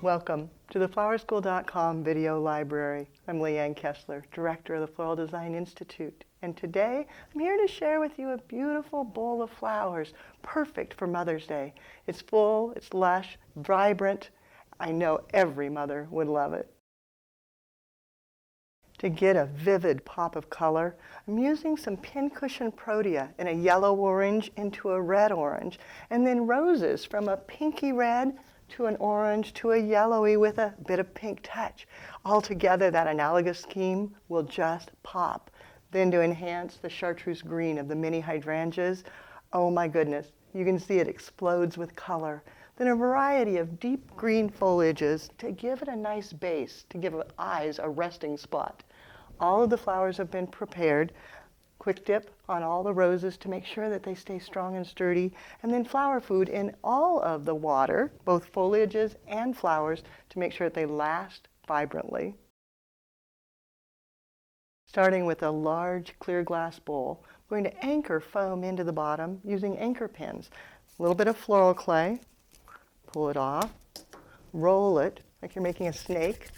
Welcome to the flowerschool.com video library. I'm Leanne Kessler, Director of the Floral Design Institute, and today I'm here to share with you a beautiful bowl of flowers, perfect for Mother's Day. It's full, it's lush, vibrant. I know every mother would love it. To get a vivid pop of color, I'm using some pincushion protea in a yellow-orange into a red-orange, and then roses from a pinky red to an orange to a yellowy with a bit of pink touch. Altogether, that analogous scheme will just pop. Then to enhance the chartreuse green of the mini hydrangeas, oh my goodness, you can see it explodes with color. Then a variety of deep green foliages to give it a nice base, to give eyes a resting spot. All of the flowers have been prepared. Quick dip on all the roses to make sure that they stay strong and sturdy, and then flower food in all of the water, both foliages and flowers, to make sure that they last vibrantly. Starting with a large clear glass bowl, I'm going to anchor foam into the bottom using anchor pins. A little bit of floral clay, pull it off, roll it like you're making a snake,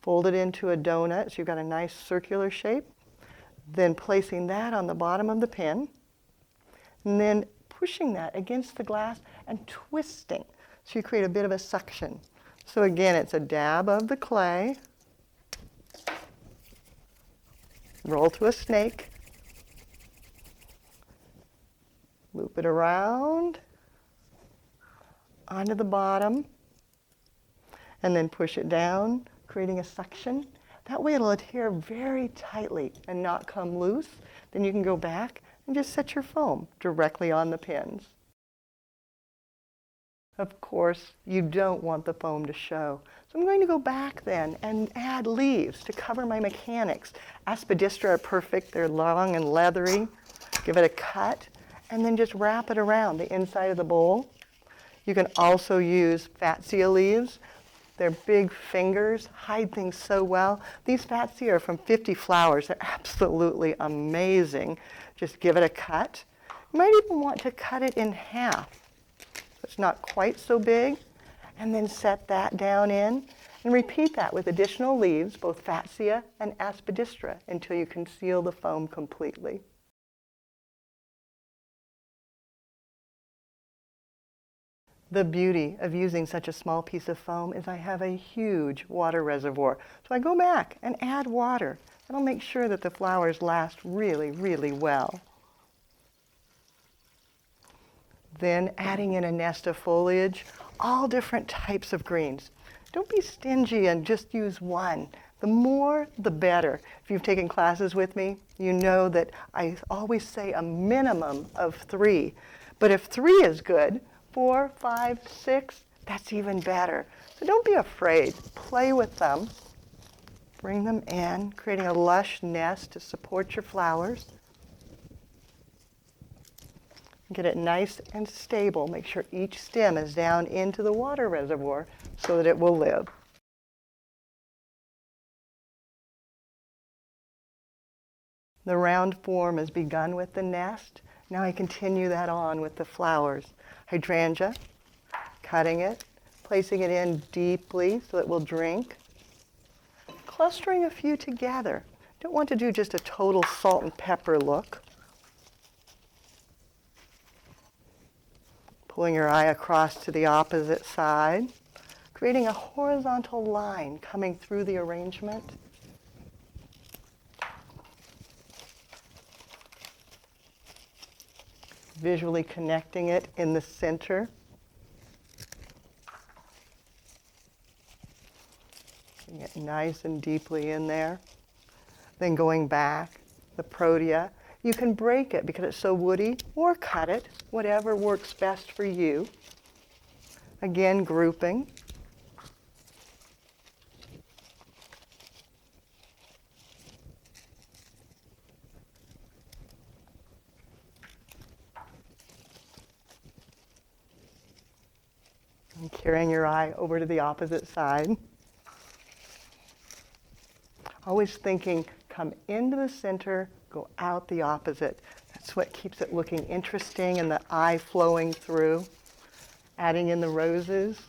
fold it into a donut so you've got a nice circular shape, then placing that on the bottom of the pin, and then pushing that against the glass and twisting so you create a bit of a suction. So again, it's a dab of the clay, roll to a snake, loop it around onto the bottom, and then push it down, creating a suction. That way it'll adhere very tightly and not come loose. Then you can go back and just set your foam directly on the pins. Of course, you don't want the foam to show. So I'm going to go back then and add leaves to cover my mechanics. Aspidistra are perfect. They're long and leathery. Give it a cut and then just wrap it around the inside of the bowl. You can also use fatsia leaves. Their big fingers hide things so well. These fatsia are from 50 flowers. They're absolutely amazing. Just give it a cut. You might even want to cut it in half. It's not quite so big. And then set that down in. And repeat that with additional leaves, both fatsia and aspidistra, until you can seal the foam completely. The beauty of using such a small piece of foam is I have a huge water reservoir. So I go back and add water. That'll make sure that the flowers last really, really well. Then adding in a nest of foliage, all different types of greens. Don't be stingy and just use one. The more, the better. If you've taken classes with me, you know that I always say a minimum of 3. But if 3 is good, 4, 5, 6, that's even better. So don't be afraid. Play with them. Bring them in, creating a lush nest to support your flowers. Get it nice and stable. Make sure each stem is down into the water reservoir so that it will live. The round form has begun with the nest. Now I continue that on with the flowers. Hydrangea, cutting it, placing it in deeply so it will drink. Clustering a few together. Don't want to do just a total salt and pepper look. Pulling your eye across to the opposite side, creating a horizontal line coming through the arrangement. Visually connecting it in the center. Getting it nice and deeply in there. Then going back, the protea. You can break it because it's so woody, or cut it, whatever works best for you. Again, grouping. And carrying your eye over to the opposite side. Always thinking, come into the center, go out the opposite. That's what keeps it looking interesting and the eye flowing through. Adding in the roses.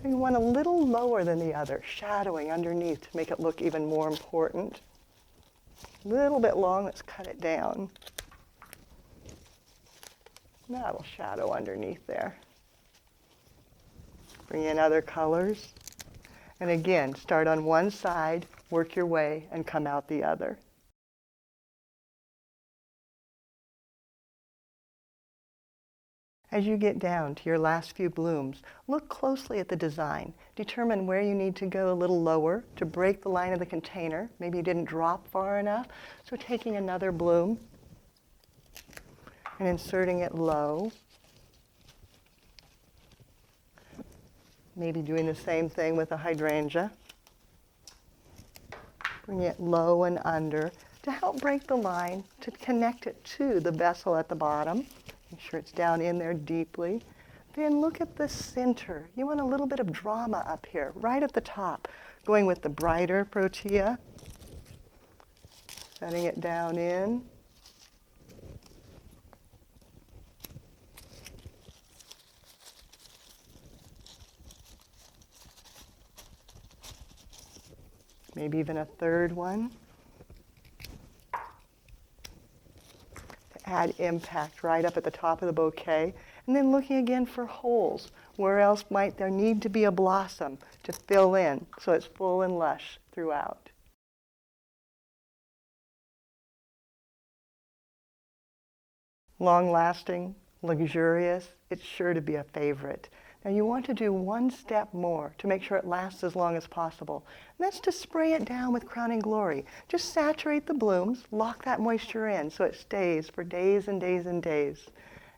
Doing one a little lower than the other, shadowing underneath to make it look even more important. A little bit long, let's cut it down. That'll shadow underneath there. Bring in other colors. And again, start on one side, work your way, and come out the other. As you get down to your last few blooms, look closely at the design. Determine where you need to go a little lower to break the line of the container. Maybe you didn't drop far enough. So taking another bloom and inserting it low. Maybe doing the same thing with a hydrangea. Bring it low and under to help break the line, to connect it to the vessel at the bottom. Make sure it's down in there deeply. Then look at the center. You want a little bit of drama up here, right at the top. Going with the brighter protea. Setting it down in. Maybe even a third one. To add impact right up at the top of the bouquet. And then looking again for holes. Where else might there need to be a blossom to fill in so it's full and lush throughout. Long-lasting, luxurious, it's sure to be a favorite. Now you want to do one step more to make sure it lasts as long as possible. And that's to spray it down with Crowning Glory. Just saturate the blooms, lock that moisture in so it stays for days and days and days.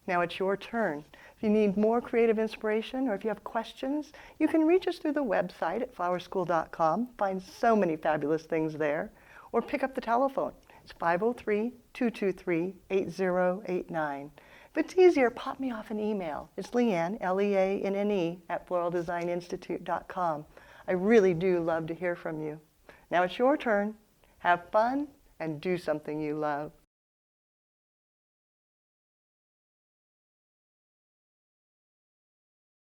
Now it's your turn. If you need more creative inspiration or if you have questions, you can reach us through the website at flowerschool.com. Find so many fabulous things there. Or pick up the telephone. It's 503-223-8089. If it's easier, pop me off an email. It's Leanne, Leanne, at floraldesigninstitute.com. I really do love to hear from you. Now it's your turn. Have fun and do something you love.